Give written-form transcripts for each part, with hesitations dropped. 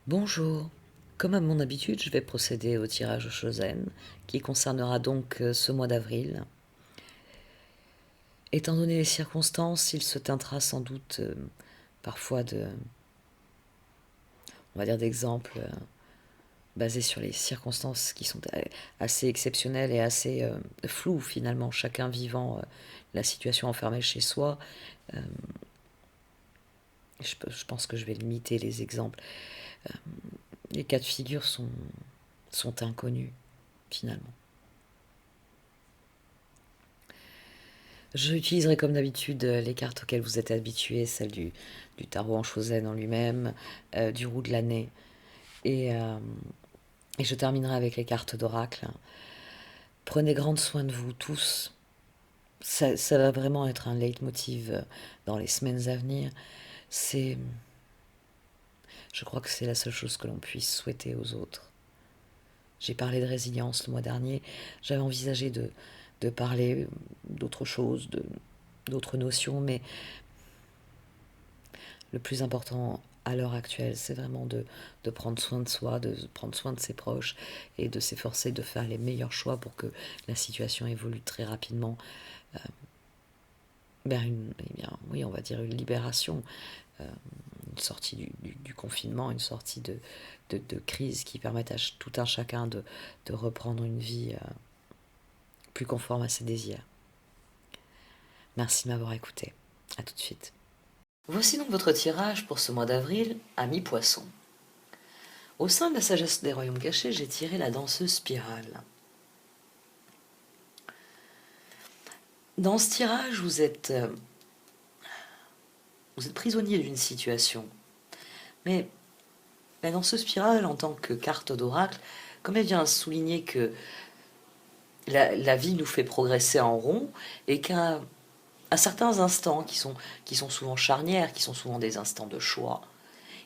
Bonjour. Comme à mon habitude, je vais procéder au tirage au Chosen, qui concernera donc ce mois d'avril. Étant donné les circonstances, il se teintera sans doute parfois on va dire, d'exemples basés sur les circonstances qui sont assez exceptionnelles et assez floues finalement, chacun vivant la situation enfermée chez soi. Euh, je pense que je vais limiter les exemples. Euh, les cas de figure sont inconnus finalement. J'utiliserai comme d'habitude les cartes auxquelles vous êtes habitués, celles du tarot en Chosen en lui-même, du roue de l'année. Et je terminerai avec les cartes d'oracle. Prenez grand soin de vous tous. Ça va vraiment être un leitmotiv dans les semaines à venir. C'est, je crois que c'est la seule chose que l'on puisse souhaiter aux autres. J'ai parlé de résilience le mois dernier. J'avais envisagé de parler d'autres choses, d'autres notions, mais le plus important à l'heure actuelle, c'est vraiment de prendre soin de soi, de prendre soin de ses proches et de s'efforcer de faire les meilleurs choix pour que la situation évolue très rapidement vers eh bien, oui, on va dire une libération, euh, une sortie du confinement, une sortie de crise qui permette à tout un chacun de reprendre une vie plus conforme à ses désirs. Merci de m'avoir écouté. À tout de suite. Voici donc votre tirage pour ce mois d'avril à mi-poisson. Au sein de la sagesse des royaumes cachés, j'ai tiré la danseuse spirale. Dans ce tirage, vous êtes prisonnier d'une situation. Mais la danseuse spirale, en tant que carte d'oracle, comme elle vient souligner que la vie nous fait progresser en rond et qu'à certains instants qui sont souvent charnières, qui sont souvent des instants de choix,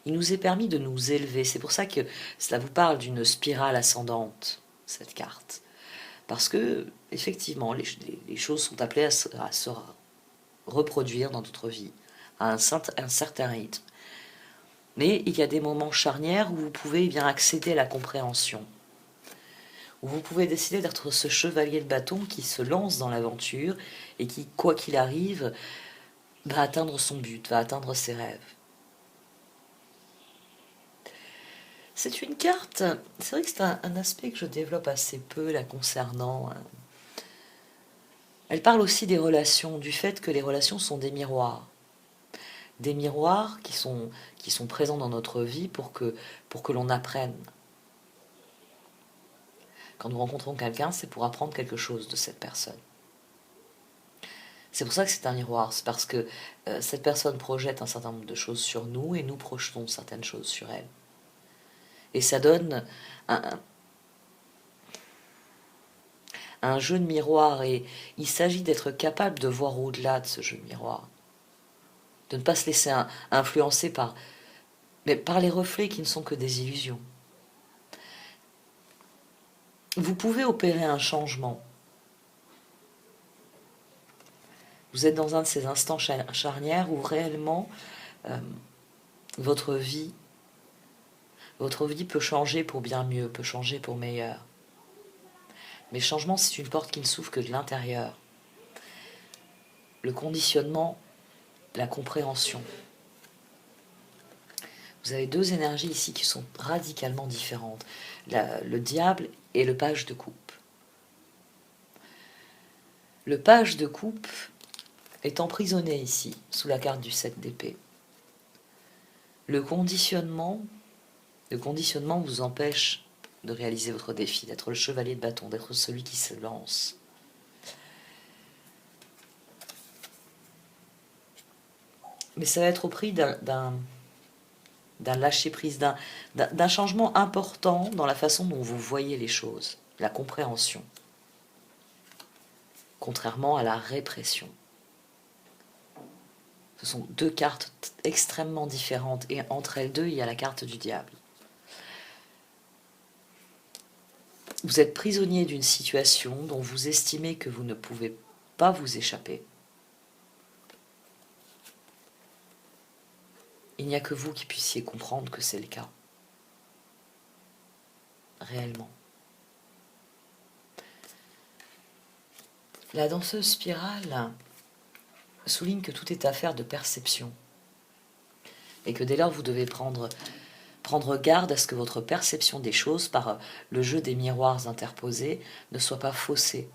il nous est permis de nous élever. C'est pour ça que cela vous parle d'une spirale ascendante, cette carte. Parce que, effectivement, les choses sont appelées à se reproduire dans notre vie, à un certain rythme. Mais il y a des moments charnières où vous pouvez bien accéder à la compréhension, où vous pouvez décider d'être ce chevalier de bâton qui se lance dans l'aventure et qui, quoi qu'il arrive, va atteindre son but, va atteindre ses rêves. C'est une carte, c'est vrai que c'est un aspect que je développe assez peu la concernant. Elle parle aussi des relations, du fait que les relations sont des miroirs. Des miroirs qui sont présents dans notre vie pour que l'on apprenne. Quand nous rencontrons quelqu'un, c'est pour apprendre quelque chose de cette personne. C'est pour ça que c'est un miroir, c'est parce que cette personne projette un certain nombre de choses sur nous et nous projetons certaines choses sur elle. Et ça donne un, un jeu de miroir et il s'agit d'être capable de voir au-delà de ce jeu de miroir. De ne pas se laisser influencer par les reflets qui ne sont que des illusions. Vous pouvez opérer un changement. Vous êtes dans un de ces instants charnières où réellement euh, votre vie, votre vie peut changer pour bien mieux, peut changer pour meilleur. Mais le changement, c'est une porte qui ne s'ouvre que de l'intérieur. Le conditionnement, la compréhension. Vous avez deux énergies ici qui sont radicalement différentes. Le diable et le page de coupe. Le page de coupe est emprisonné ici, sous la carte du 7 d'épée. Le conditionnement vous empêche de réaliser votre défi, d'être le chevalier de bâton, d'être celui qui se lance. Mais ça va être au prix d'un lâcher-prise, d'un changement important dans la façon dont vous voyez les choses, la compréhension, contrairement à la répression. Ce sont deux cartes extrêmement différentes et entre elles deux, il y a la carte du diable. Vous êtes prisonnier d'une situation dont vous estimez que vous ne pouvez pas vous échapper. Il n'y a que vous qui puissiez comprendre que c'est le cas. réellement. La danseuse spirale souligne que tout est affaire de perception et que dès lors vous devez prendre garde à ce que votre perception des choses par le jeu des miroirs interposés ne soit pas faussée.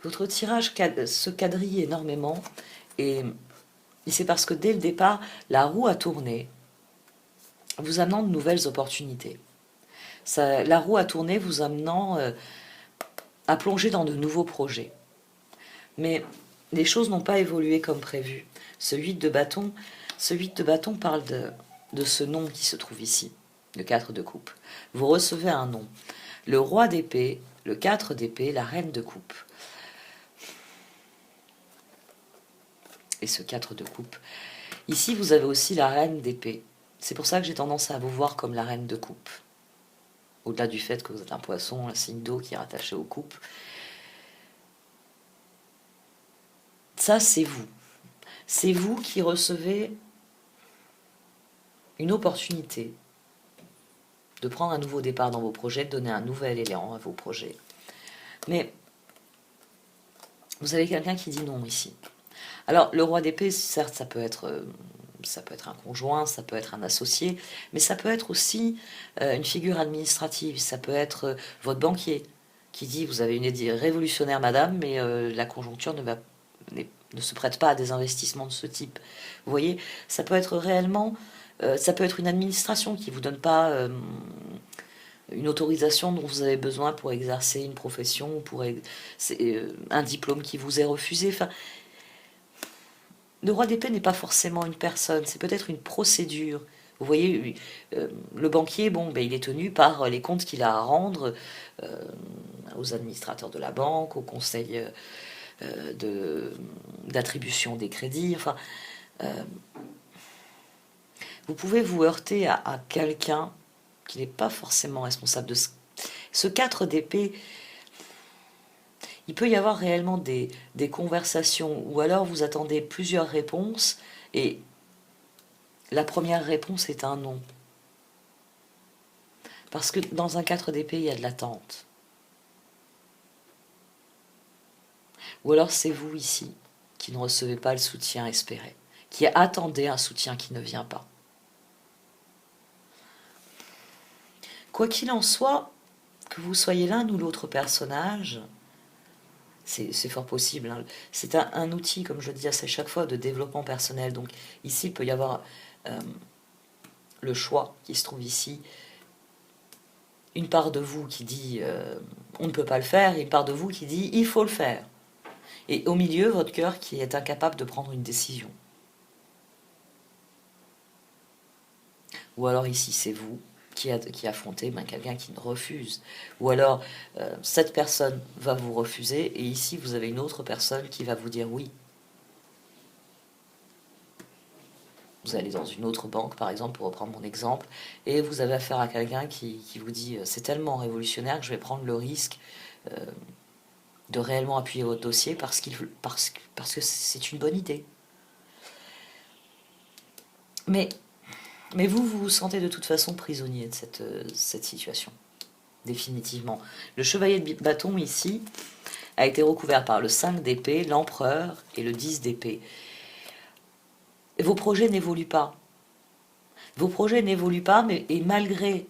Votre tirage se quadrille énormément et c'est parce que dès le départ, la roue a tourné, vous amenant de nouvelles opportunités. La roue a tourné, vous amenant à plonger dans de nouveaux projets. Mais les choses n'ont pas évolué comme prévu. Ce 8 de bâton parle de ce nom qui se trouve ici, le 4 de coupe. Vous recevez un nom. Le roi d'épée, le 4 d'épée, la reine de coupe. Et ce 4 de coupe. Ici, vous avez aussi la reine d'épée. C'est pour ça que j'ai tendance à vous voir comme la reine de coupe. Au-delà du fait que vous êtes un poisson, un signe d'eau qui est rattaché aux coupes. Ça, c'est vous. C'est vous qui recevez une opportunité de prendre un nouveau départ dans vos projets, de donner un nouvel élan à vos projets. Mais vous avez quelqu'un qui dit non ici. Alors, le roi d'épée, certes, ça peut être un conjoint, ça peut être un associé, mais ça peut être aussi une figure administrative, ça peut être votre banquier qui dit vous avez une idée révolutionnaire, madame, mais la conjoncture ne se prête pas à des investissements de ce type. Vous voyez, ça peut être réellement, ça peut être une administration qui vous donne pas une autorisation dont vous avez besoin pour exercer une profession, pour un diplôme qui vous est refusé. Enfin, le roi d'épée n'est pas forcément une personne, c'est peut-être une procédure. Vous voyez, le banquier, bon, ben, il est tenu par les comptes qu'il a à rendre aux administrateurs de la banque, au conseil d'attribution des crédits. Enfin, vous pouvez vous heurter à quelqu'un qui n'est pas forcément responsable de ce 4 d'épée. Il peut y avoir réellement des conversations, ou alors vous attendez plusieurs réponses, et la première réponse est un non. Parce que dans un 4 d'épée, il y a de l'attente. Ou alors c'est vous ici qui ne recevez pas le soutien espéré, qui attendez un soutien qui ne vient pas. Quoi qu'il en soit, que vous soyez l'un ou l'autre personnage, c'est fort possible. Hein. C'est un outil, comme je dis à chaque fois, de développement personnel. Donc ici, il peut y avoir le choix qui se trouve ici. Une part de vous qui dit on ne peut pas le faire, et une part de vous qui dit il faut le faire. Et au milieu, votre cœur qui est incapable de prendre une décision. Ou alors ici, c'est vous qui affrontez quelqu'un qui ne refuse. Ou alors, cette personne va vous refuser, et ici, vous avez une autre personne qui va vous dire oui. Vous allez dans une autre banque, par exemple, pour reprendre mon exemple, et vous avez affaire à quelqu'un qui vous dit c'est tellement révolutionnaire que je vais prendre le risque de réellement appuyer votre dossier parce que c'est une bonne idée. Mais vous vous sentez de toute façon prisonnier de cette situation, définitivement. Le chevalier de bâton, ici, a été recouvert par le 5 d'épée, l'empereur et le 10 d'épée. Vos projets n'évoluent pas. Vos projets n'évoluent pas, et malgré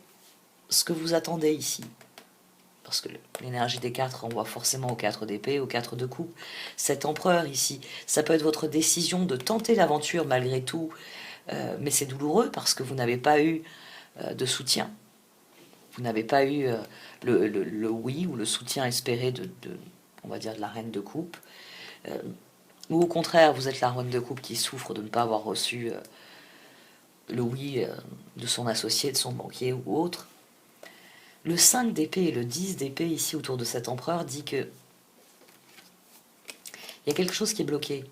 ce que vous attendez ici, parce que l'énergie des 4 renvoie forcément au 4 d'épée, au 4 de coupe, cet empereur ici, ça peut être votre décision de tenter l'aventure malgré tout, mais c'est douloureux parce que vous n'avez pas eu de soutien. Vous n'avez pas eu le oui ou le soutien espéré on va dire, de la reine de coupe. Ou au contraire, vous êtes la reine de coupe qui souffre de ne pas avoir reçu le oui de son associé, de son banquier ou autre. Le 5 d'épée et le 10 d'épée ici autour de cet empereur dit que il y a quelque chose qui est bloqué.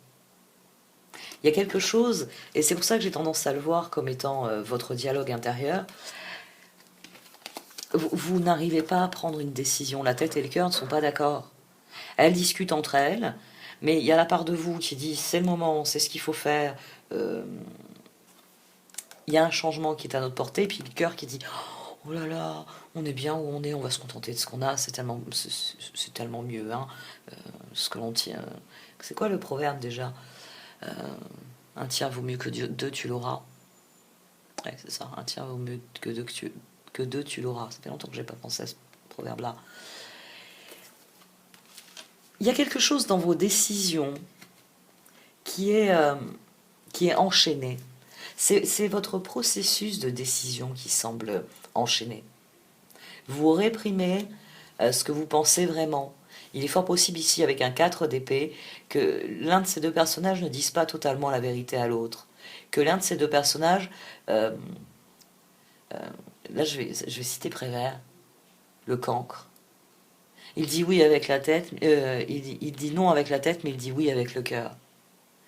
Il y a quelque chose, et c'est pour ça que j'ai tendance à le voir comme étant votre dialogue intérieur. Vous n'arrivez pas à prendre une décision. La tête et le cœur ne sont pas d'accord. Elles discutent entre elles, mais il y a la part de vous qui dit c'est le moment, c'est ce qu'il faut faire. euh, Il y a un changement qui est à notre portée, puis le cœur qui dit oh là là, on est bien où on est, on va se contenter de ce qu'on a, c'est tellement mieux, hein, ce que l'on tient. C'est quoi le proverbe déjà? Un tiers vaut mieux que deux, tu l'auras. Ouais, c'est ça, un tiers vaut mieux que deux, tu l'auras. Ça fait longtemps que j'ai pas pensé à ce proverbe-là. Il y a quelque chose dans vos décisions qui est, euh, qui est enchaîné. C'est votre processus de décision qui semble enchaîné. Vous réprimez ce que vous pensez vraiment. Il est fort possible ici, avec un 4 d'épée, que l'un de ces deux personnages ne dise pas totalement la vérité à l'autre. Que l'un de ces deux personnages... euh, là, je vais citer Prévert, le cancre. Il dit oui avec la tête, il dit non avec la tête, mais il dit oui avec le cœur.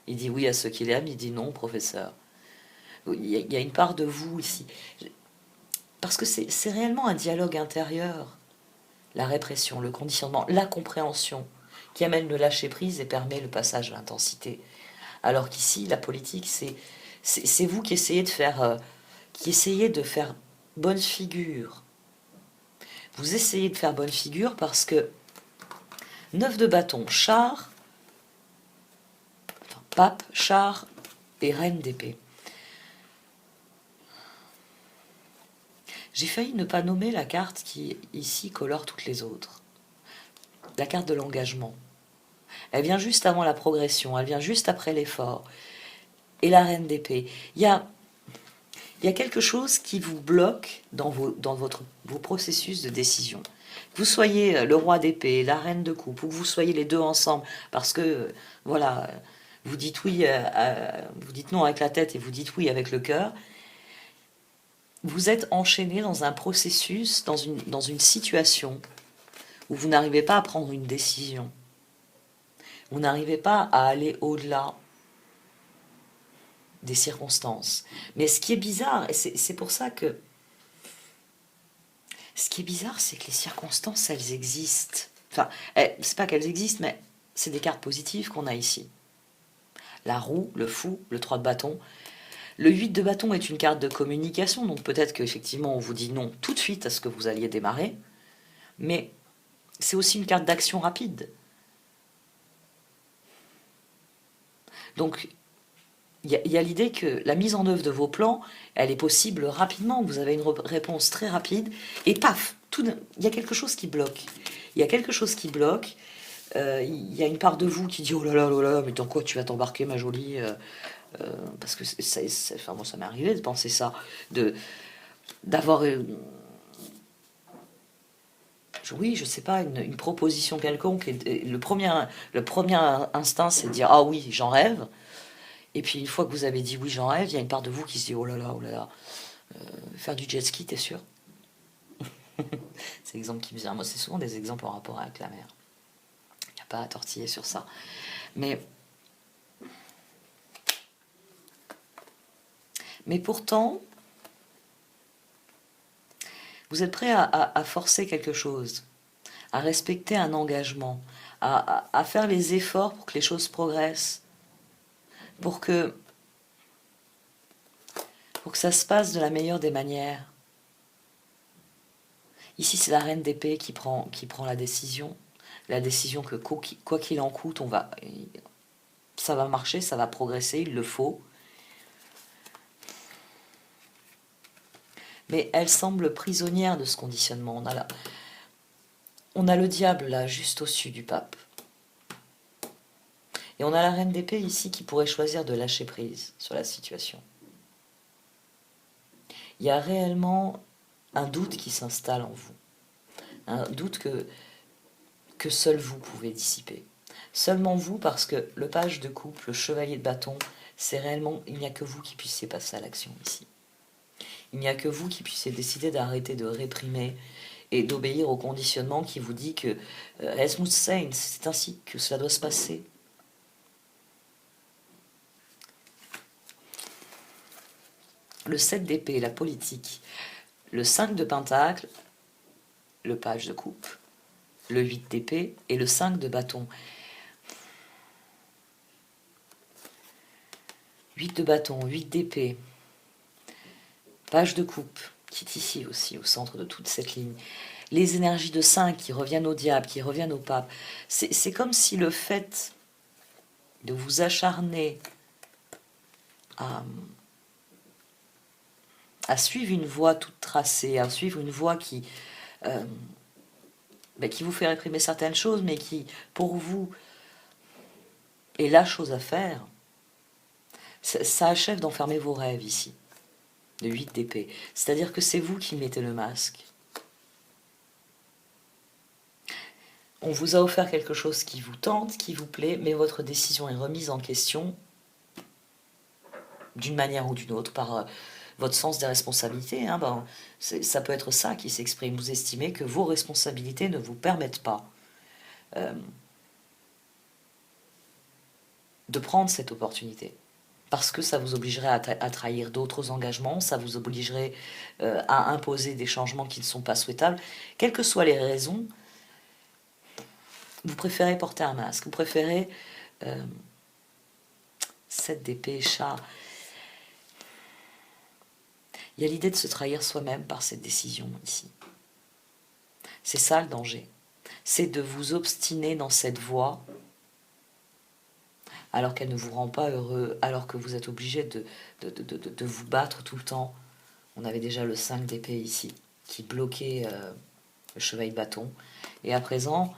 Il dit oui à ceux qu'il aime, il dit non, professeur. Il y a une part de vous ici. Parce que c'est réellement un dialogue intérieur. La répression, le conditionnement, la compréhension qui amène le lâcher-prise et permet le passage à l'intensité. Alors qu'ici, la politique, c'est vous qui essayez de faire bonne figure. Vous essayez de faire bonne figure parce que 9 de bâton, char, enfin, pape, char et reine d'épée. J'ai failli ne pas nommer la carte qui, ici, colore toutes les autres. La carte de l'engagement. Elle vient juste avant la progression, elle vient juste après l'effort. Et la reine d'épée. Il y a quelque chose qui vous bloque dans vos processus de décision. Que vous soyez le roi d'épée, la reine de coupe, ou que vous soyez les deux ensemble, parce que, voilà, vous dites oui, vous dites non avec la tête et vous dites oui avec le cœur, vous êtes enchaîné dans un processus, dans une situation où vous n'arrivez pas à prendre une décision. Vous n'arrivez pas à aller au-delà des circonstances. Mais ce qui est bizarre, et c'est pour ça que... Ce qui est bizarre, c'est que les circonstances, elles existent. Enfin, c'est pas qu'elles existent, mais c'est des cartes positives qu'on a ici. La roue, le fou, le 3 de bâton. Le 8 de bâton est une carte de communication, donc peut-être qu'effectivement on vous dit non tout de suite à ce que vous alliez démarrer, mais c'est aussi une carte d'action rapide. Donc il y a l'idée que la mise en œuvre de vos plans, elle est possible rapidement, vous avez une réponse très rapide, et paf, il y a quelque chose qui bloque. Il y a quelque chose qui bloque, il y a une part de vous qui dit oh là là, mais dans quoi tu vas t'embarquer ma jolie parce que enfin, moi ça m'est arrivé de penser ça, d'avoir oui, je sais pas, une proposition quelconque, et le premier instinct c'est de dire ah oui, j'en rêve. Et puis une fois que vous avez dit oui, j'en rêve, il y a une part de vous qui se dit oh là là, faire du jet ski, t'es sûr? C'est l'exemple qui me vient. Moi, c'est souvent des exemples en rapport avec la mer. Il n'y a pas à tortiller sur ça. Mais pourtant, vous êtes prêt à forcer quelque chose, à respecter un engagement, à faire les efforts pour que les choses progressent, pour que ça se passe de la meilleure des manières. Ici, c'est la reine d'épée qui prend la décision que quoi qu'il en coûte, ça va marcher, ça va progresser, il le faut. Mais elle semble prisonnière de ce conditionnement. On a le diable là, juste au-dessus du pape. Et on a la reine d'épée ici qui pourrait choisir de lâcher prise sur la situation. Il y a réellement un doute qui s'installe en vous. Un doute que seul vous pouvez dissiper. Seulement vous, parce que le page de coupe, le chevalier de bâton, c'est réellement, il n'y a que vous qui puissiez passer à l'action ici. Il n'y a que vous qui puissiez décider d'arrêter de réprimer et d'obéir au conditionnement qui vous dit que Esmouth Saint, c'est ainsi que cela doit se passer. Le 7 d'épée, la politique. Le 5 de pentacle, le page de coupe. le 8 d'épée et le 5 de bâton. 8 de bâton, 8 d'épée, page de coupe, qui est ici aussi, au centre de toute cette ligne. Les énergies de 5 qui reviennent au diable, qui reviennent au pape. C'est comme si le fait de vous acharner à suivre une voie toute tracée, à suivre une voie qui vous fait réprimer certaines choses, mais qui, pour vous, est la chose à faire, ça achève d'enfermer vos rêves ici, de 8 d'épée. C'est-à-dire que c'est vous qui mettez le masque. On vous a offert quelque chose qui vous tente, qui vous plaît, mais votre décision est remise en question d'une manière ou d'une autre par votre sens des responsabilités. Ça peut être ça qui s'exprime. Vous estimez que vos responsabilités ne vous permettent pas de prendre cette opportunité. Parce que ça vous obligerait à trahir d'autres engagements, ça vous obligerait à imposer des changements qui ne sont pas souhaitables. Quelles que soient les raisons, vous préférez porter un masque, vous préférez 7 d'épée, chat. Il y a l'idée de se trahir soi-même par cette décision ici. C'est ça le danger. C'est de vous obstiner dans cette voie alors qu'elle ne vous rend pas heureux, alors que vous êtes obligé de vous battre tout le temps. On avait déjà le 5 d'épée ici, qui bloquait le chevalier de bâton. Et à présent,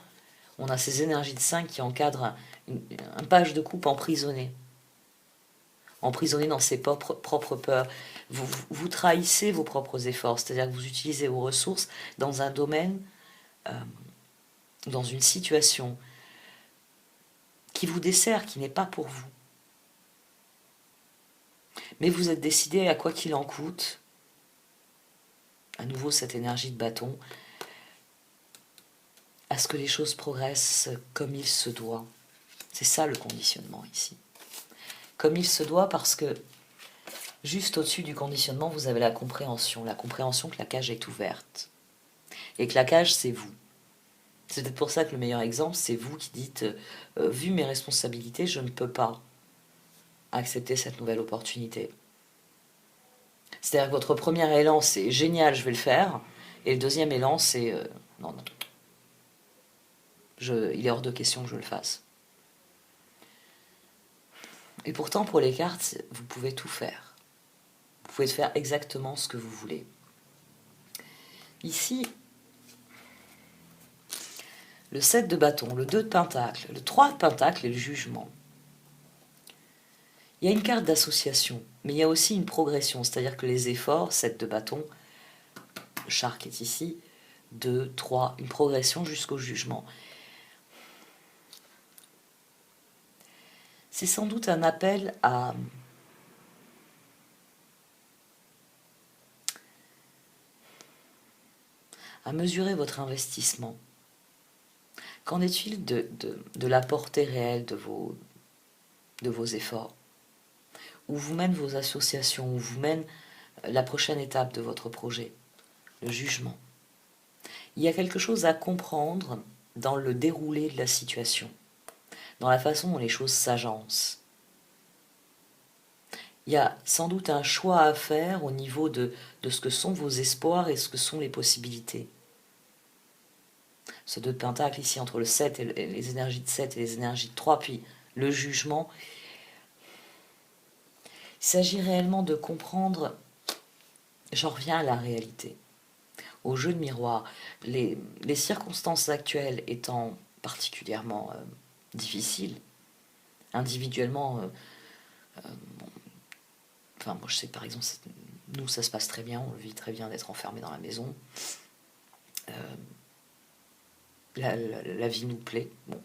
on a ces énergies de 5 qui encadrent un page de coupe emprisonné dans ses propres peurs. Vous trahissez vos propres efforts, c'est-à-dire que vous utilisez vos ressources dans un domaine, dans une situation qui vous dessert, qui n'est pas pour vous. Mais vous êtes décidé, à quoi qu'il en coûte, à nouveau cette énergie de bâton, à ce que les choses progressent comme il se doit. C'est ça le conditionnement ici. Comme il se doit, parce que juste au-dessus du conditionnement, vous avez la compréhension que la cage est ouverte. Et que la cage, c'est vous. C'est peut-être pour ça que le meilleur exemple, c'est vous qui dites vu mes responsabilités, je ne peux pas accepter cette nouvelle opportunité. C'est-à-dire que votre premier élan, c'est génial, je vais le faire. Et le deuxième élan, c'est non. Il est hors de question que je le fasse. Et pourtant, pour les cartes, vous pouvez tout faire. Vous pouvez faire exactement ce que vous voulez. Ici, le 7 de bâton, le 2 de pentacle, le 3 de pentacle et le jugement. Il y a une carte d'association, mais il y a aussi une progression, c'est-à-dire que les efforts, 7 de bâton, le char qui est ici, 2, 3, une progression jusqu'au jugement. C'est sans doute un appel à mesurer votre investissement. Qu'en est-il de la portée réelle de vos efforts? Où vous mènent vos associations? Où vous mène la prochaine étape de votre projet? Le jugement. Il y a quelque chose à comprendre dans le déroulé de la situation, dans la façon dont les choses s'agencent. Il y a sans doute un choix à faire au niveau de ce que sont vos espoirs et ce que sont les possibilités. Ce 2 de pentacle ici entre le 7 et les énergies de 7 et les énergies de 3, puis le jugement. Il s'agit réellement de comprendre, j'en reviens à la réalité, au jeu de miroir, les circonstances actuelles étant particulièrement difficiles, individuellement, moi je sais par exemple, nous ça se passe très bien, on le vit très bien d'être enfermé dans la maison, la vie nous plaît, bon,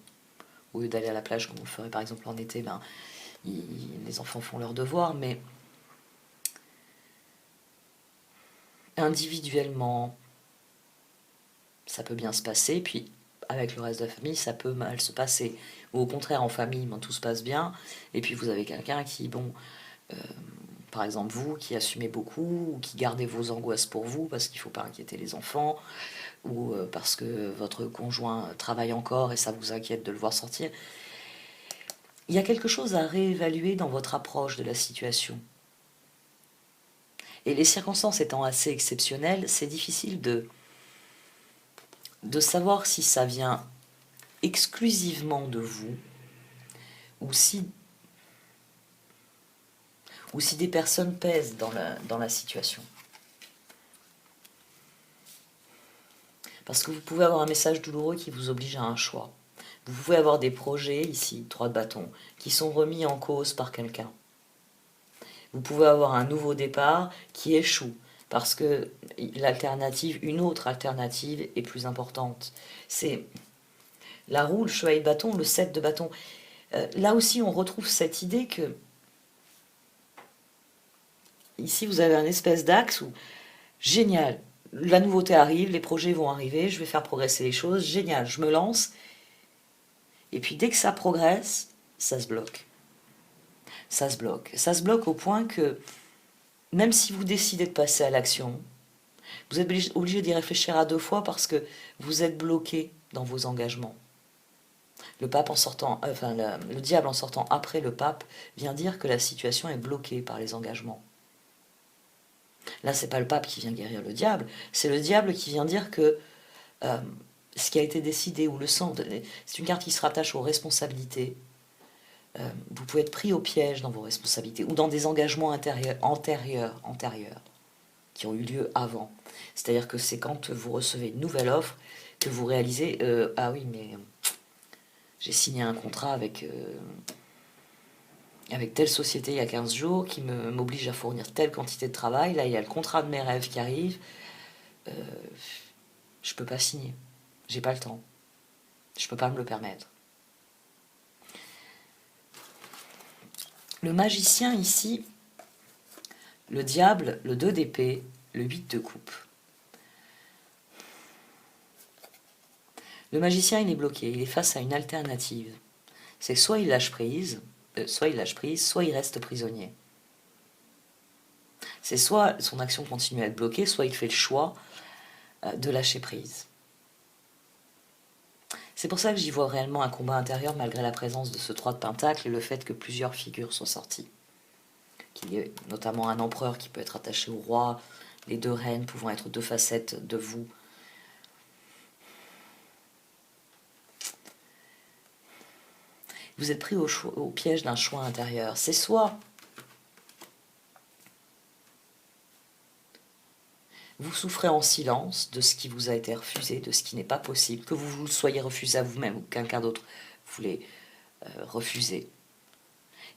au lieu d'aller à la plage comme on le ferait par exemple en été, les enfants font leurs devoirs, mais individuellement, ça peut bien se passer, puis avec le reste de la famille, ça peut mal se passer. Ou au contraire, en famille, tout se passe bien, et puis vous avez quelqu'un qui, par exemple vous qui assumez beaucoup, ou qui gardez vos angoisses pour vous parce qu'il ne faut pas inquiéter les enfants, ou parce que votre conjoint travaille encore et ça vous inquiète de le voir sortir. Il y a quelque chose à réévaluer dans votre approche de la situation. Et les circonstances étant assez exceptionnelles, c'est difficile de savoir si ça vient exclusivement de vous, ou si des personnes pèsent dans la situation. Parce que vous pouvez avoir un message douloureux qui vous oblige à un choix. Vous pouvez avoir des projets, ici, 3 de bâton, qui sont remis en cause par quelqu'un. Vous pouvez avoir un nouveau départ qui échoue, parce que l'alternative, une autre alternative est plus importante. C'est la roue, le chevalier de bâton, le 7 de bâton. Là aussi, on retrouve cette idée que ici, vous avez un espèce d'axe où, génial, la nouveauté arrive, les projets vont arriver, je vais faire progresser les choses, génial, je me lance. Et puis dès que ça progresse, ça se bloque. Ça se bloque. Ça se bloque au point que, même si vous décidez de passer à l'action, vous êtes obligé d'y réfléchir à 2 fois parce que vous êtes bloqué dans vos engagements. Le pape en sortant, enfin le diable en sortant après le pape vient dire que la situation est bloquée par les engagements. Là, c'est pas le pape qui vient guérir le diable, c'est le diable qui vient dire que ce qui a été décidé ou le sang, c'est une carte qui se rattache aux responsabilités. Vous pouvez être pris au piège dans vos responsabilités ou dans des engagements antérieurs qui ont eu lieu avant. C'est-à-dire que c'est quand vous recevez une nouvelle offre que vous réalisez ah oui, mais j'ai signé un contrat avec telle société il y a 15 jours qui m'oblige à fournir telle quantité de travail. Là, il y a le contrat de mes rêves qui arrive. Je peux pas signer. J'ai pas le temps. Je peux pas me le permettre. Le magicien ici, le diable, le 2 d'épée, le 8 de coupe. Le magicien, il est bloqué, il est face à une alternative. C'est soit il lâche prise, soit il reste prisonnier. C'est soit son action continue à être bloquée, soit il fait le choix de lâcher prise. C'est pour ça que j'y vois réellement un combat intérieur malgré la présence de ce 3 de pentacle et le fait que plusieurs figures sont sorties. Qu'il y ait notamment un empereur qui peut être attaché au roi, les 2 reines pouvant être 2 facettes de vous. Vous êtes pris au piège d'un choix intérieur. C'est soit vous souffrez en silence de ce qui vous a été refusé, de ce qui n'est pas possible, que vous vous soyez refusé à vous-même ou que quelqu'un d'autre voulait refuser.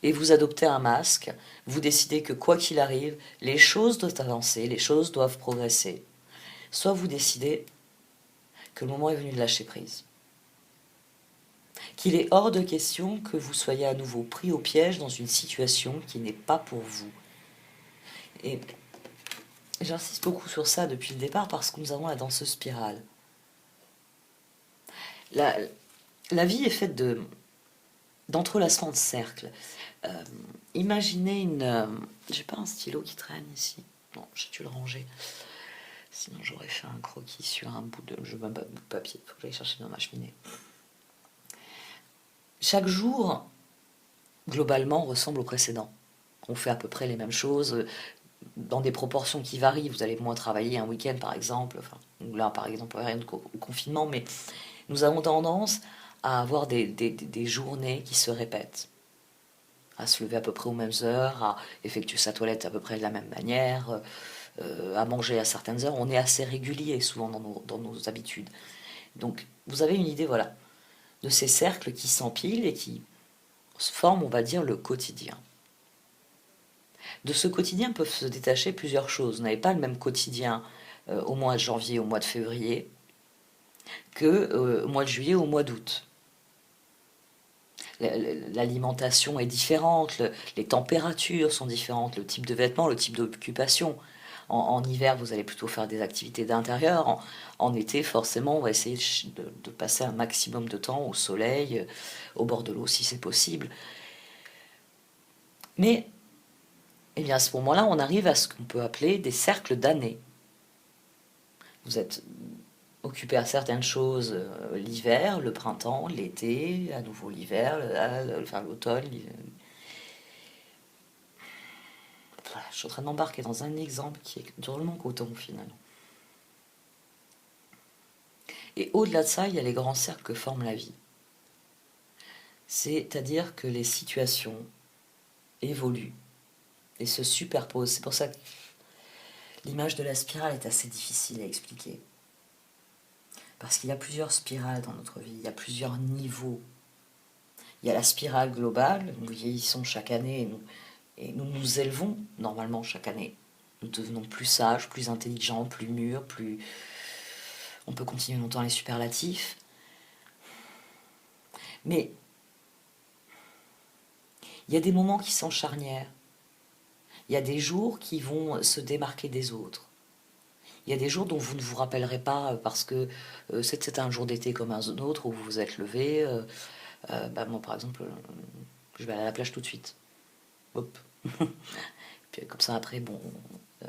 Et vous adoptez un masque, vous décidez que quoi qu'il arrive, les choses doivent avancer, les choses doivent progresser. Soit vous décidez que le moment est venu de lâcher prise. Qu'il est hors de question que vous soyez à nouveau pris au piège dans une situation qui n'est pas pour vous. Et j'insiste beaucoup sur ça depuis le départ parce que nous avons la danseuse spirale. La vie est faite d'entrelacements de cercles. Imaginez une... j'ai pas un stylo qui traîne ici. Non, j'ai dû le ranger. Sinon j'aurais fait un croquis sur un bout de papier. Il faut que j'aille chercher dans ma cheminée. Chaque jour, globalement, ressemble au précédent. On fait à peu près les mêmes choses, dans des proportions qui varient. Vous allez moins travailler un week-end, par exemple. Enfin, là, par exemple, rien de confinement, mais nous avons tendance à avoir des journées qui se répètent. À se lever à peu près aux mêmes heures, à effectuer sa toilette à peu près de la même manière, à manger à certaines heures. On est assez régulier souvent dans nos habitudes. Donc, vous avez une idée, voilà, de ces cercles qui s'empilent et qui forment, on va dire, le quotidien. De ce quotidien peuvent se détacher plusieurs choses. Vous n'avez pas le même quotidien au mois de janvier, au mois de février, que au mois de juillet, au mois d'août. L'alimentation est différente, les températures sont différentes, le type de vêtements, le type d'occupation. En hiver, vous allez plutôt faire des activités d'intérieur. En été, forcément, on va essayer de passer un maximum de temps au soleil, au bord de l'eau si c'est possible. Mais Et bien à ce moment-là, on arrive à ce qu'on peut appeler des cercles d'années. Vous êtes occupé à certaines choses l'hiver, le printemps, l'été, à nouveau l'hiver, enfin l'automne. Voilà, je suis en train d'embarquer dans un exemple qui est drôlement coton finalement. Et au-delà de ça, il y a les grands cercles que forme la vie. C'est-à-dire que les situations évoluent et se superposent. C'est pour ça que l'image de la spirale est assez difficile à expliquer. Parce qu'il y a plusieurs spirales dans notre vie, il y a plusieurs niveaux. Il y a la spirale globale, nous vieillissons chaque année et nous nous élevons normalement chaque année. Nous devenons plus sages, plus intelligents, plus mûrs, plus... On peut continuer longtemps les superlatifs. Mais il y a des moments qui sont charnières. Il y a des jours qui vont se démarquer des autres. Il y a des jours dont vous ne vous rappellerez pas parce que c'était un jour d'été comme un autre où vous vous êtes levé. Moi, par exemple, je vais aller à la plage tout de suite. Hop. Puis comme ça, après, bon, il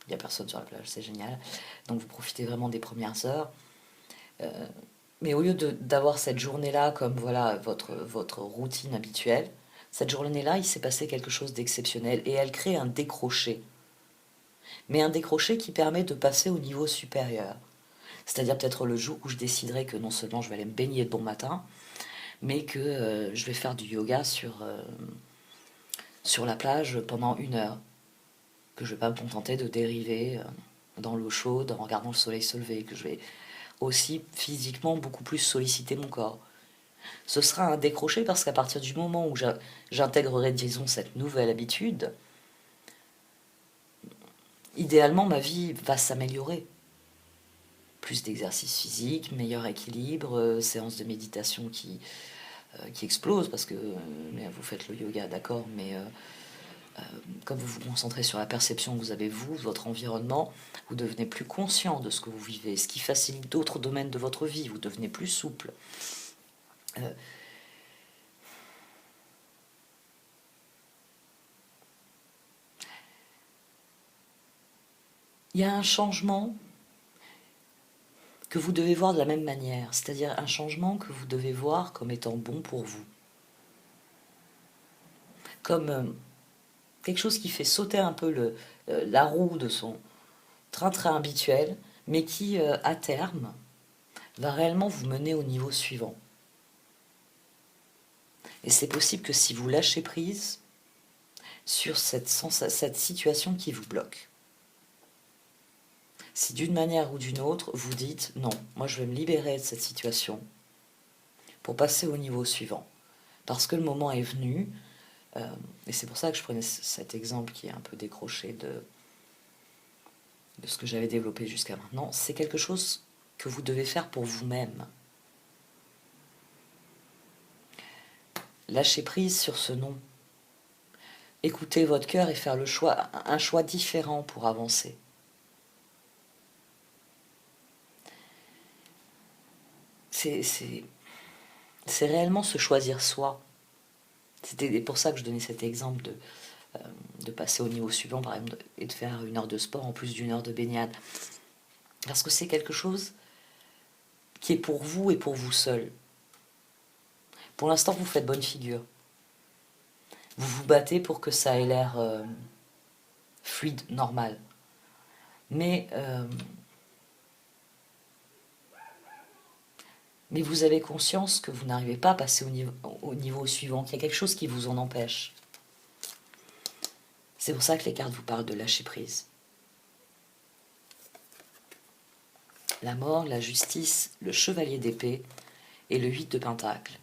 n'y a personne sur la plage, c'est génial. Donc vous profitez vraiment des premières heures. Mais au lieu d'avoir cette journée-là comme voilà votre routine habituelle, cette journée-là, il s'est passé quelque chose d'exceptionnel et elle crée un décroché. Mais un décroché qui permet de passer au niveau supérieur. C'est-à-dire peut-être le jour où je déciderai que non seulement je vais aller me baigner de bon matin, mais que je vais faire du yoga sur la plage pendant 1 heure. Que je ne vais pas me contenter de dériver dans l'eau chaude en regardant le soleil se lever, que je vais aussi physiquement beaucoup plus solliciter mon corps. Ce sera un décroché parce qu'à partir du moment où j'intégrerai, disons, cette nouvelle habitude, idéalement ma vie va s'améliorer. Plus d'exercice physique, meilleur équilibre, séances de méditation qui explosent parce que vous faites le yoga, d'accord, mais comme vous vous concentrez sur la perception que vous avez, vous, votre environnement, vous devenez plus conscient de ce que vous vivez, ce qui facilite d'autres domaines de votre vie, vous devenez plus souple. Il y a un changement que vous devez voir de la même manière, c'est-à-dire un changement que vous devez voir comme étant bon pour vous. Comme quelque chose qui fait sauter un peu la roue de son train-train habituel, mais qui, à terme, va réellement vous mener au niveau suivant. Et c'est possible que si vous lâchez prise sur cette situation qui vous bloque, si d'une manière ou d'une autre, vous dites non, moi je vais me libérer de cette situation pour passer au niveau suivant. Parce que le moment est venu, et c'est pour ça que je prenais cet exemple qui est un peu décroché de ce que j'avais développé jusqu'à maintenant, c'est quelque chose que vous devez faire pour vous-même. Lâchez prise sur ce non. Écoutez votre cœur et faire un choix différent pour avancer. C'est réellement se choisir soi. C'était pour ça que je donnais cet exemple de passer au niveau suivant, par exemple, et de faire 1 heure de sport en plus d'1 heure de baignade. Parce que c'est quelque chose qui est pour vous et pour vous seul. Pour l'instant, vous faites bonne figure. Vous vous battez pour que ça ait l'air fluide, normal. Mais vous avez conscience que vous n'arrivez pas à passer au niveau suivant, qu'il y a quelque chose qui vous en empêche. C'est pour ça que les cartes vous parlent de lâcher prise. La mort, la justice, le chevalier d'épée et le 8 de pentacle.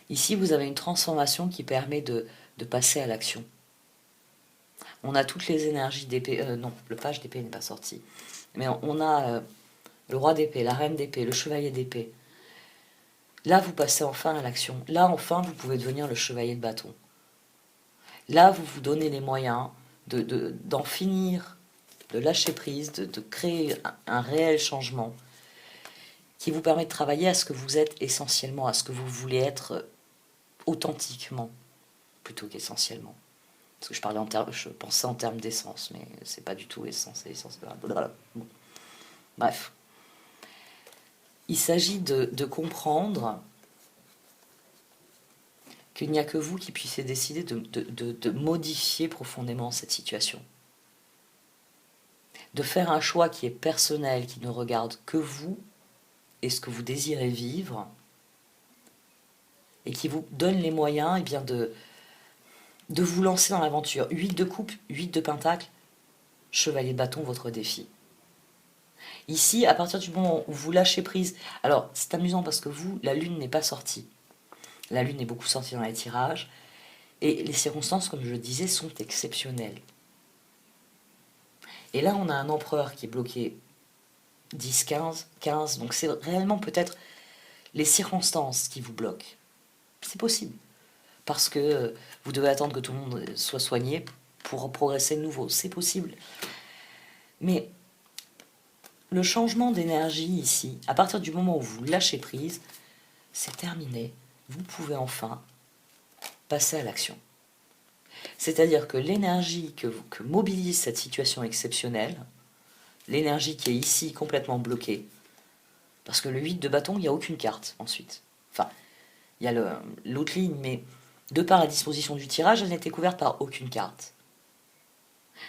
Ici, vous avez une transformation qui permet de passer à l'action. On a toutes les énergies d'épée. Non, le page d'épée n'est pas sorti. Mais on a le roi d'épée, la reine d'épée, le chevalier d'épée. Là, vous passez enfin à l'action. Là, enfin, vous pouvez devenir le chevalier de bâton. Là, vous vous donnez les moyens d'en finir, de lâcher prise, de créer un réel changement qui vous permet de travailler à ce que vous êtes essentiellement, à ce que vous voulez être authentiquement, plutôt qu'essentiellement. Parce que je pensais en termes d'essence, mais c'est pas du tout essence et essence. Blablabla. Bon. Bref. Il s'agit de comprendre qu'il n'y a que vous qui puissiez décider de modifier profondément cette situation. De faire un choix qui est personnel, qui ne regarde que vous et ce que vous désirez vivre, et qui vous donne les moyens eh bien, de vous lancer dans l'aventure. 8 de coupe, 8 de pentacle, chevalier de bâton, votre défi. Ici, à partir du moment où vous lâchez prise, alors c'est amusant parce que vous, la lune n'est pas sortie. La lune est beaucoup sortie dans les tirages, et les circonstances, comme je le disais, sont exceptionnelles. Et là, on a un empereur qui est bloqué 10, 15, 15, donc c'est réellement peut-être les circonstances qui vous bloquent. C'est possible, parce que vous devez attendre que tout le monde soit soigné pour progresser de nouveau. C'est possible. Mais le changement d'énergie ici, à partir du moment où vous lâchez prise, c'est terminé. Vous pouvez enfin passer à l'action. C'est-à-dire que l'énergie que mobilise cette situation exceptionnelle, l'énergie qui est ici complètement bloquée, parce que le 8 de bâton, il n'y a aucune carte ensuite. Enfin, il y a l'autre ligne, mais de par la disposition du tirage, elle n'était couverte par aucune carte.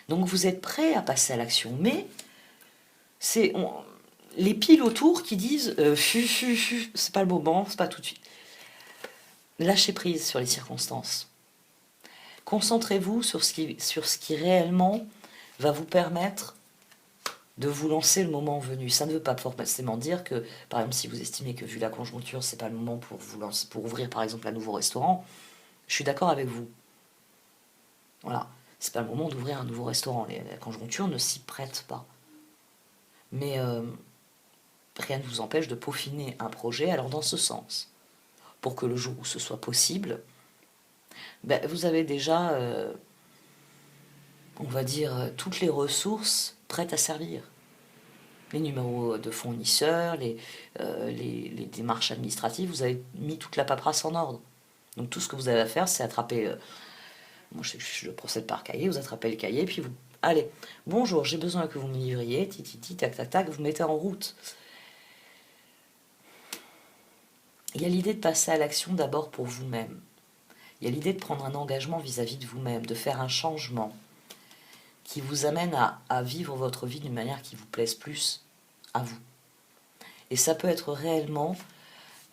Donc vous êtes prêt à passer à l'action, mais c'est les piles autour qui disent c'est pas le moment, c'est pas tout de suite. Lâchez prise sur les circonstances. Concentrez-vous sur ce qui réellement va vous permettre de vous lancer le moment venu. Ça ne veut pas forcément dire que, par exemple, si vous estimez que vu la conjoncture, c'est pas le moment pour vous lancer, pour ouvrir par exemple un nouveau restaurant, je suis d'accord avec vous. Voilà, c'est pas le moment d'ouvrir un nouveau restaurant. La conjoncture ne s'y prête pas. Mais rien ne vous empêche de peaufiner un projet alors dans ce sens. Pour que le jour où ce soit possible, ben, vous avez déjà, on va dire, toutes les ressources prêtes à servir. Les numéros de fournisseurs, les démarches administratives, vous avez mis toute la paperasse en ordre. Donc tout ce que vous avez à faire, c'est attraper, moi je procède par cahier, vous attrapez le cahier, puis vous, allez, bonjour, j'ai besoin que vous me livriez, tititi, tac, tac, tac, vous mettez en route. Il y a l'idée de passer à l'action d'abord pour vous-même. Il y a l'idée de prendre un engagement vis-à-vis de vous-même, de faire un changement qui vous amène à vivre votre vie d'une manière qui vous plaise plus à vous. Et ça peut être réellement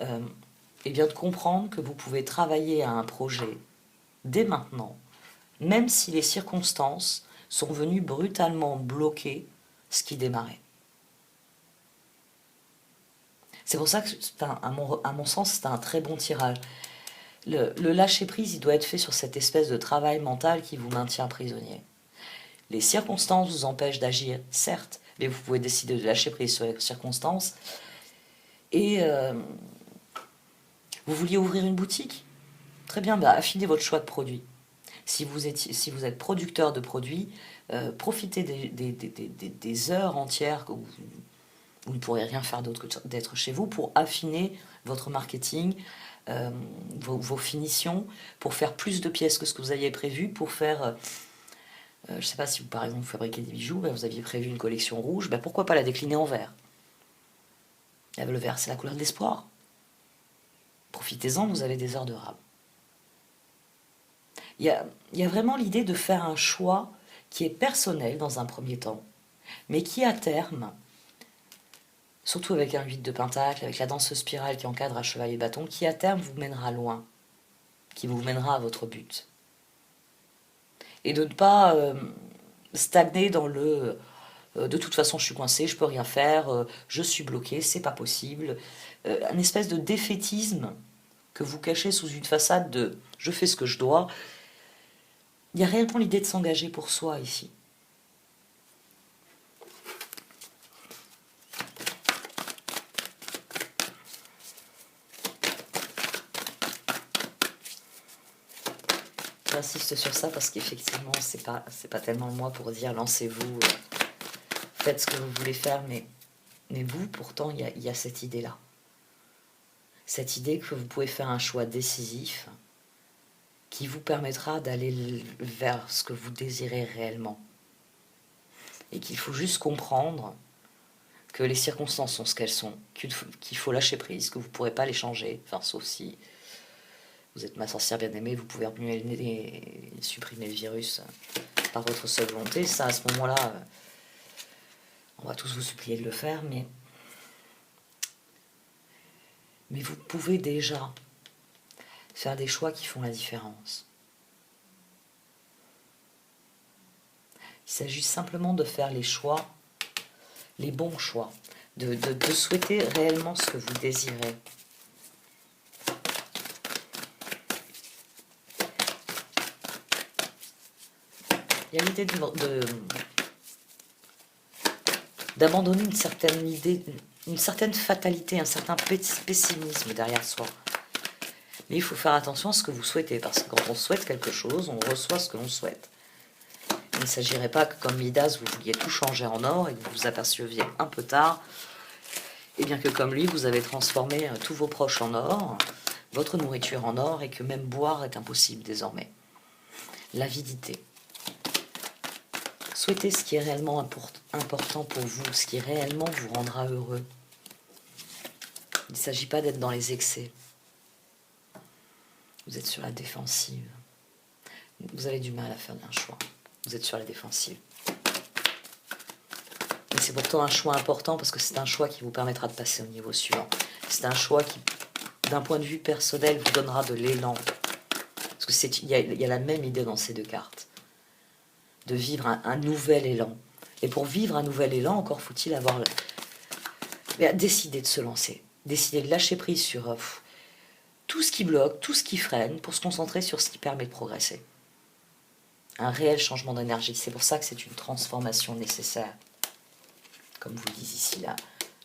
eh bien, de comprendre que vous pouvez travailler à un projet dès maintenant, même si les circonstances sont venues brutalement bloquer ce qui démarrait. C'est pour ça que, à mon sens, c'est un très bon tirage. Le lâcher-prise, il doit être fait sur cette espèce de travail mental qui vous maintient prisonnier. Les circonstances vous empêchent d'agir, certes, mais vous pouvez décider de lâcher prise sur les circonstances. Et vous vouliez ouvrir une boutique? Très bien, bah, affinez votre choix de produit. Si vous êtes producteur de produits, profitez des heures entières où vous ne pourrez rien faire d'autre que d'être chez vous pour affiner votre marketing, vos finitions, pour faire plus de pièces que ce que vous aviez prévu, pour faire... je ne sais pas si vous, par exemple, vous fabriquez des bijoux, ben, vous aviez prévu une collection rouge, ben, pourquoi pas la décliner en vert? Le vert, c'est la couleur de l'espoir. Profitez-en, vous avez des heures de rab. Il y a vraiment l'idée de faire un choix qui est personnel dans un premier temps, mais qui à terme, surtout avec un 8 de pentacle, avec la danse spirale qui encadre un chevalier bâton, qui à terme vous mènera loin, qui vous mènera à votre but. Et de ne pas stagner dans le de toute façon je suis coincé, je peux rien faire, je suis bloqué, c'est pas possible. Un espèce de défaitisme que vous cachez sous une façade de je fais ce que je dois. Il y a réellement l'idée de s'engager pour soi ici. J'insiste sur ça parce qu'effectivement, c'est pas tellement moi pour dire lancez-vous, faites ce que vous voulez faire, mais vous, pourtant, il y a cette idée-là. Cette idée que vous pouvez faire un choix décisif qui vous permettra d'aller vers ce que vous désirez réellement. Et qu'il faut juste comprendre que les circonstances sont ce qu'elles sont, qu'il faut lâcher prise, que vous ne pourrez pas les changer, enfin sauf si vous êtes ma sorcière bien-aimée, vous pouvez remuer et supprimer le virus par votre seule volonté. Ça, à ce moment-là, on va tous vous supplier de le faire, mais vous pouvez déjà faire des choix qui font la différence. Il s'agit simplement de faire les choix, les bons choix, de souhaiter réellement ce que vous désirez. Il y a l'idée d'abandonner une certaine idée, une certaine fatalité, un certain pessimisme derrière soi. Mais il faut faire attention à ce que vous souhaitez, parce que quand on souhaite quelque chose, on reçoit ce que l'on souhaite. Il ne s'agirait pas que, comme Midas, vous vouliez tout changer en or et que vous vous aperceviez un peu tard, et bien que comme lui, vous avez transformé tous vos proches en or, votre nourriture en or, et que même boire est impossible désormais. L'avidité. Souhaitez ce qui est réellement important pour vous, ce qui réellement vous rendra heureux. Il ne s'agit pas d'être dans les excès. Vous êtes sur la défensive. Vous avez du mal à faire un choix. Vous êtes sur la défensive. Mais c'est pourtant un choix important parce que c'est un choix qui vous permettra de passer au niveau suivant. C'est un choix qui, d'un point de vue personnel, vous donnera de l'élan. Parce que il y a la même idée dans ces deux cartes. De vivre un nouvel élan. Et pour vivre un nouvel élan, encore faut-il avoir décider de se lancer. Décider de lâcher prise sur tout ce qui bloque, tout ce qui freine, pour se concentrer sur ce qui permet de progresser. Un réel changement d'énergie. C'est pour ça que c'est une transformation nécessaire. Comme vous le dites ici,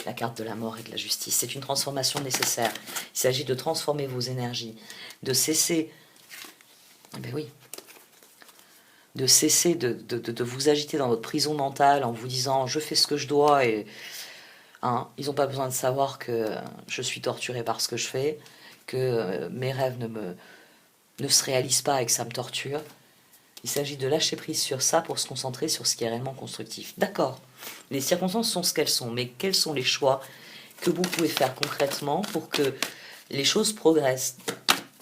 la carte de la mort et de la justice. C'est une transformation nécessaire. Il s'agit de transformer vos énergies, de cesser... Ben oui. De cesser de vous agiter dans votre prison mentale en vous disant « je fais ce que je dois » et ils n'ont pas besoin de savoir que je suis torturée par ce que je fais, que mes rêves ne se réalisent pas et que ça me torture. Il s'agit de lâcher prise sur ça pour se concentrer sur ce qui est réellement constructif. D'accord, les circonstances sont ce qu'elles sont, mais quels sont les choix que vous pouvez faire concrètement pour que les choses progressent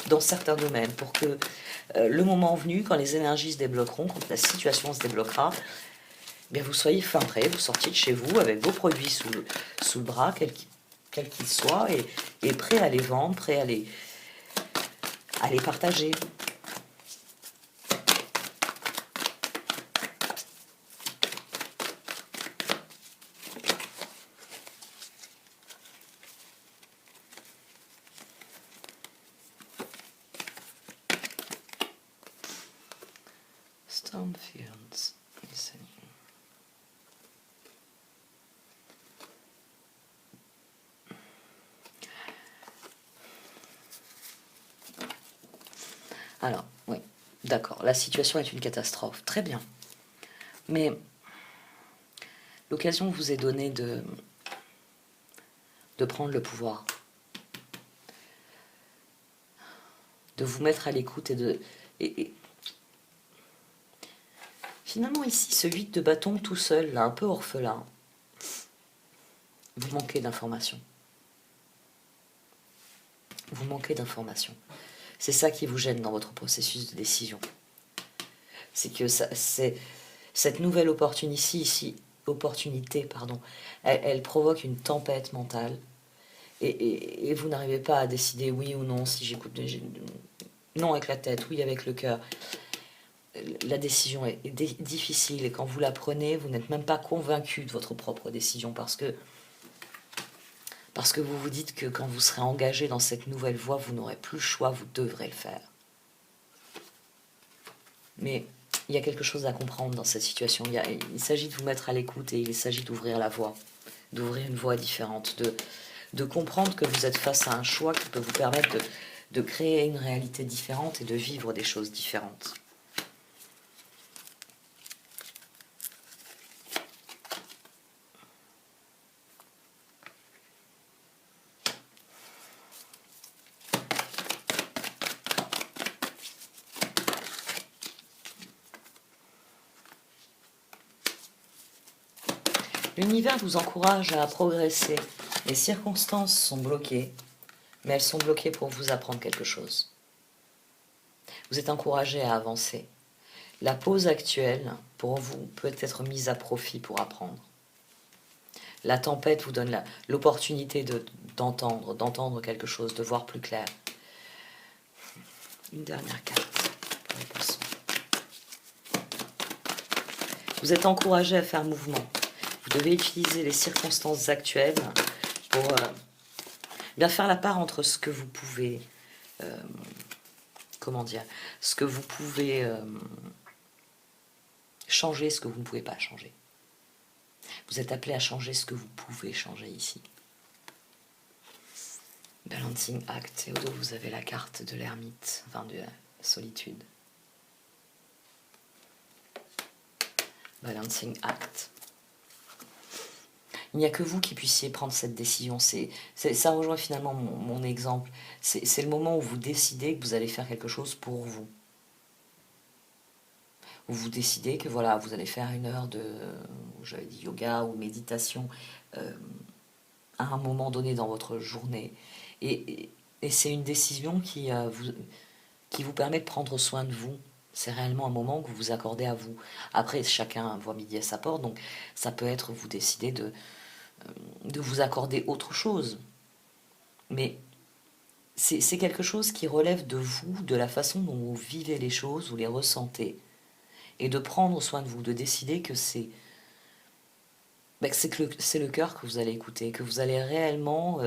dans certains domaines, pour que le moment venu, quand les énergies se débloqueront, quand la situation se débloquera, eh bien vous soyez fin prêt, vous sortiez de chez vous avec vos produits sous le bras, quels qu'ils soient, et prêt à les vendre, prêt à les partager. Stormfields. Alors, oui, d'accord, la situation est une catastrophe. Très bien. Mais l'occasion vous est donnée de prendre le pouvoir. De vous mettre à l'écoute et finalement ici, ce 8 de bâton tout seul, là, un peu orphelin, vous manquez d'informations. Vous manquez d'informations. C'est ça qui vous gêne dans votre processus de décision. C'est que cette nouvelle opportunité, elle provoque une tempête mentale. Et vous n'arrivez pas à décider oui ou non, si j'écoute... Non avec la tête, oui avec le cœur. La décision est difficile et quand vous la prenez, vous n'êtes même pas convaincu de votre propre décision parce que vous vous dites que quand vous serez engagé dans cette nouvelle voie, vous n'aurez plus le choix, vous devrez le faire. Mais il y a quelque chose à comprendre dans cette situation. Il s'agit de vous mettre à l'écoute et il s'agit d'ouvrir la voie, d'ouvrir une voie différente, de comprendre que vous êtes face à un choix qui peut vous permettre de créer une réalité différente et de vivre des choses différentes. L'univers vous encourage à progresser. Les circonstances sont bloquées, mais elles sont bloquées pour vous apprendre quelque chose. Vous êtes encouragé à avancer. La pause actuelle, pour vous, peut être mise à profit pour apprendre. La tempête vous donne l'opportunité d'entendre quelque chose, de voir plus clair. Une dernière carte pour les poissons. Vous êtes encouragé à faire mouvement. Vous devez utiliser les circonstances actuelles pour bien faire la part entre ce que vous pouvez, ce que vous pouvez changer, ce que vous ne pouvez pas changer. Vous êtes appelé à changer ce que vous pouvez changer ici. Balancing Act. Et au dos, vous avez la carte de l'ermite, enfin de la solitude. Balancing Act. Il n'y a que vous qui puissiez prendre cette décision. Ça rejoint finalement mon exemple. C'est le moment où vous décidez que vous allez faire quelque chose pour vous. Où vous décidez que voilà, vous allez faire 1 heure de j'avais dit yoga ou méditation à un moment donné dans votre journée. Et c'est une décision qui vous permet de prendre soin de vous. C'est réellement un moment que vous vous accordez à vous. Après, chacun voit midi à sa porte, donc ça peut être vous décidez de vous accorder autre chose. Mais c'est quelque chose qui relève de vous, de la façon dont vous vivez les choses, vous les ressentez. Et de prendre soin de vous, de décider que c'est le cœur que vous allez écouter, que vous allez réellement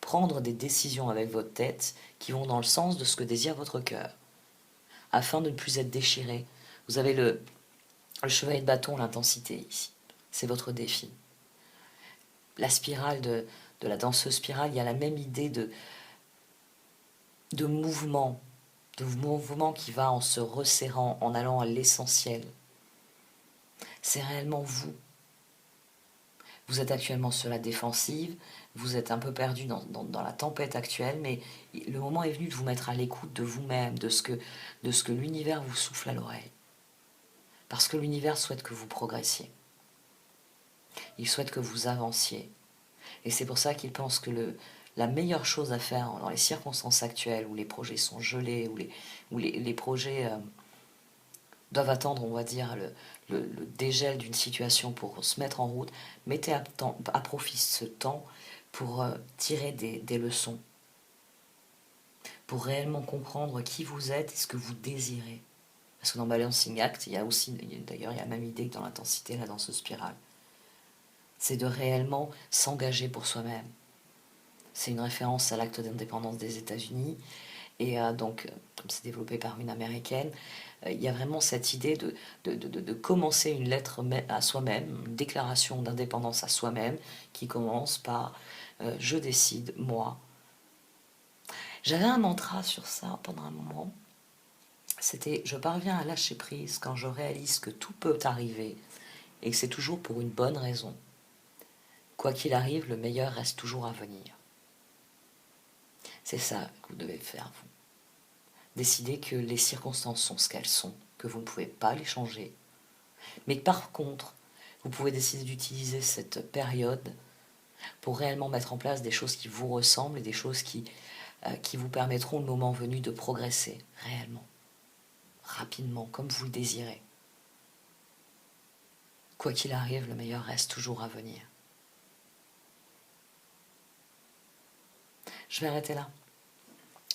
prendre des décisions avec votre tête qui vont dans le sens de ce que désire votre cœur, afin de ne plus être déchiré. Vous avez le chevalier de bâton, l'intensité ici. C'est votre défi. La spirale de la danseuse spirale, il y a la même idée de mouvement qui va en se resserrant, en allant à l'essentiel. C'est réellement vous. Vous êtes actuellement sur la défensive, vous êtes un peu perdu dans la tempête actuelle, mais le moment est venu de vous mettre à l'écoute de vous-même, de ce que l'univers vous souffle à l'oreille. Parce que l'univers souhaite que vous progressiez. Il souhaite que vous avanciez. Et c'est pour ça qu'il pense que la meilleure chose à faire dans les circonstances actuelles où les projets sont gelés, où les projets doivent attendre, on va dire, le dégel d'une situation pour se mettre en route, mettez à profit ce temps pour tirer des leçons, pour réellement comprendre qui vous êtes et ce que vous désirez. Parce que dans Balancing Act, il y a aussi, d'ailleurs, il y a la même idée que dans l'intensité, la danse spirale. C'est de réellement s'engager pour soi-même. C'est une référence à l'acte d'indépendance des États-Unis. Et donc, comme c'est développé par une américaine, il y a vraiment cette idée de commencer une lettre à soi-même, une déclaration d'indépendance à soi-même, qui commence par je décide, moi. J'avais un mantra sur ça pendant un moment. C'était je parviens à lâcher prise quand je réalise que tout peut arriver et que c'est toujours pour une bonne raison. Quoi qu'il arrive, le meilleur reste toujours à venir. C'est ça que vous devez faire, vous. Décidez que les circonstances sont ce qu'elles sont, que vous ne pouvez pas les changer. Mais par contre, vous pouvez décider d'utiliser cette période pour réellement mettre en place des choses qui vous ressemblent et des choses qui vous permettront, le moment venu, de progresser réellement, rapidement, comme vous le désirez. Quoi qu'il arrive, le meilleur reste toujours à venir. Je vais arrêter là.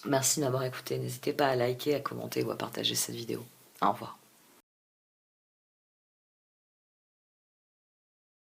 Merci de m'avoir écouté. N'hésitez pas à liker, à commenter ou à partager cette vidéo. Au revoir.